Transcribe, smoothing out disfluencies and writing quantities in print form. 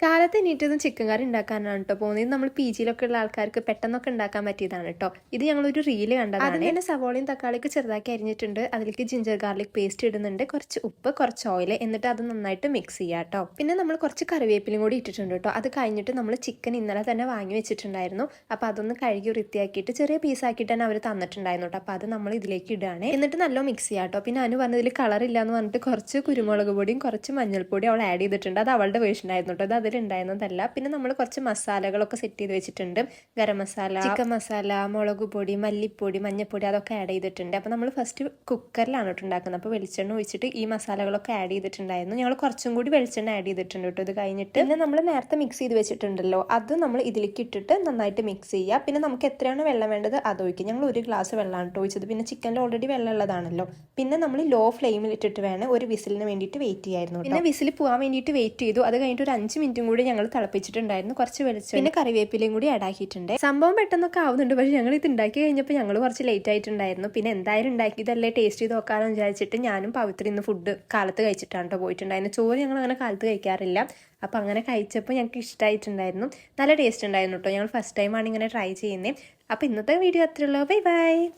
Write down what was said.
കാലത്ത് എണീറ്റതും ചിക്കൻ കറി ഉണ്ടാക്കാനാണ് കേട്ടോ പോകുന്നത്. നമ്മൾ പി ജിയിലൊക്കെ ഉള്ള ആൾക്കാർക്ക് പെട്ടെന്നൊക്കെ ഉണ്ടാക്കാൻ പറ്റിയതാണ് കേട്ടോ. ഇത് ഞങ്ങളൊരു റീല് കണ്ടതാണ്. ആദ്യം തന്നെ സവോളയും തക്കാളിയൊക്കെ ചെറുതാക്കി അരിഞ്ഞിട്ടുണ്ട്. അതിലേക്ക് ജിഞ്ചർ ഗാർലിക് പേസ്റ്റ് ഇടുന്നുണ്ട്, കുറച്ച് ഉപ്പ്, കുറച്ച് ഓയിൽ, എന്നിട്ട് അത് നന്നായിട്ട് മിക്സ് ചെയ്യുക കേട്ടോ. പിന്നെ നമ്മൾ കുറച്ച് കറിവേപ്പിലും കൂടി ഇട്ടിട്ടുണ്ട് കേട്ടോ. അത് കഴിഞ്ഞിട്ട് നമ്മൾ ചിക്കൻ ഇന്നലെ തന്നെ വാങ്ങി വെച്ചിട്ടുണ്ടായിരുന്നു. അപ്പോൾ അതൊന്ന് കഴുകി വൃത്തിയാക്കിയിട്ട് ചെറിയ പീസാക്കിയിട്ട് തന്നെ അവർ തന്നിട്ടുണ്ടായിരുന്നു കേട്ടോ. അപ്പോൾ അത് നമ്മൾ ഇതിലേക്ക് ഇടുകയാണ്. എന്നിട്ട് നല്ല മിക്സ് ചെയ്യാം കേട്ടോ. പിന്നെ അനു പറഞ്ഞതിൽ കളർ ഇല്ല എന്ന് പറഞ്ഞിട്ട് കുറച്ച് കുരുമുളക് പൊടിയും കുറച്ച് മഞ്ഞൾപ്പൊടിയും അവൾ ആഡ് ചെയ്തിട്ടുണ്ട്. അത് അവളുടെ വേർഷൻ ആയിരുന്നു കേട്ടോ. അത് ഉണ്ടായിരുന്നതല്ല. പിന്നെ നമ്മൾ കുറച്ച് മസാലകളൊക്കെ സെറ്റ് ചെയ്ത് വെച്ചിട്ടുണ്ട്. ഗരം മസാല, ചിക്കൻ മസാല, മുളക് പൊടി, മല്ലിപ്പൊടി, മഞ്ഞൾപ്പൊടി, അതൊക്കെ ആഡ് ചെയ്തിട്ടുണ്ട്. അപ്പോൾ നമ്മൾ ഫസ്റ്റ് കുക്കറിലാണ് ഉണ്ടാക്കുന്നത്. അപ്പോൾ വെളിച്ചെണ്ണ ഒഴിച്ചിട്ട് ഈ മസാലകളൊക്കെ ആഡ് ചെയ്തിട്ടുണ്ടായിരുന്നു. ഞങ്ങൾ കുറച്ചും കൂടി വെളിച്ചെണ്ണ ആഡ് ചെയ്തിട്ടുണ്ട് കേട്ടോ. ഇത് കഴിഞ്ഞിട്ട് പിന്നെ നമ്മൾ നേരത്തെ മിക്സ് ചെയ്ത് വെച്ചിട്ടുണ്ടല്ലോ, അത് നമ്മൾ ഇതിലേക്ക് ഇട്ടിട്ട് നന്നായിട്ട് മിക്സ് ചെയ്യുക. പിന്നെ നമുക്ക് എത്രയാണ് വെള്ളം വേണ്ടത് അത് ഒഴിക്കുക. ഞങ്ങൾ 1 ഗ്ലാസ് വെള്ളമാണ് കേട്ടോ ഒഴിച്ചത്. പിന്നെ ചിക്കനിൽ ഓൾറെഡി വെള്ളം ഉള്ളതാണല്ലോ. പിന്നെ നമ്മൾ ലോ ഫ്ലെയിമിൽ ഇട്ടിട്ട് വേണം ഒരു വിസിലിന് വേണ്ടിയിട്ട് വെയിറ്റ് ചെയ്യായിരുന്നു. പിന്നെ വിസിൽ പോകാൻ വേണ്ടിയിട്ട് വെയിറ്റ് ചെയ്തു. അത് കഴിഞ്ഞിട്ട് ഒരു 5 മിനിറ്റും കൂടി ഞങ്ങൾ തിളപ്പിച്ചിട്ടുണ്ടായിരുന്നു. കുറച്ച് വെളിച്ചം പിന്നെ കറിവേപ്പിലയും കൂടി ആഡാക്കിയിട്ടുണ്ട്. സംഭവം പെട്ടെന്നൊക്കെ ആവുന്നുണ്ട്. പക്ഷേ ഞങ്ങൾ ഇത് ഉണ്ടാക്കി കഴിഞ്ഞപ്പോൾ ഞങ്ങൾ കുറച്ച് ലേറ്റ് ആയിട്ടുണ്ടായിരുന്നു. പിന്നെ എന്തായാലും ഉണ്ടാക്കിയതല്ലേ, ടേസ്റ്റ് ചെയ്ത് നോക്കാമെന്ന് വിചാരിച്ചിട്ട് ഞാനും പവിത്ര ഇന്ന് ഫുഡ് കാലത്ത് കഴിച്ചിട്ടാണ് കേട്ടോ പോയിട്ടുണ്ടായിരുന്നു. ചോറ് ഞങ്ങൾ അങ്ങനെ കാലത്ത് കഴിക്കാറില്ല. അപ്പോൾ അങ്ങനെ കഴിച്ചപ്പോൾ ഞങ്ങൾക്ക് ഇഷ്ടമായിട്ടുണ്ടായിരുന്നു. നല്ല ടേസ്റ്റ് ഉണ്ടായിരുന്നു കേട്ടോ. ഞങ്ങൾ ഫസ്റ്റ് ടൈമാണ് ഇങ്ങനെ ട്രൈ ചെയ്യുന്നത്. അപ്പോൾ ഇന്നത്തെ വീഡിയോ അത്രയുള്ളൂ. Bye bye.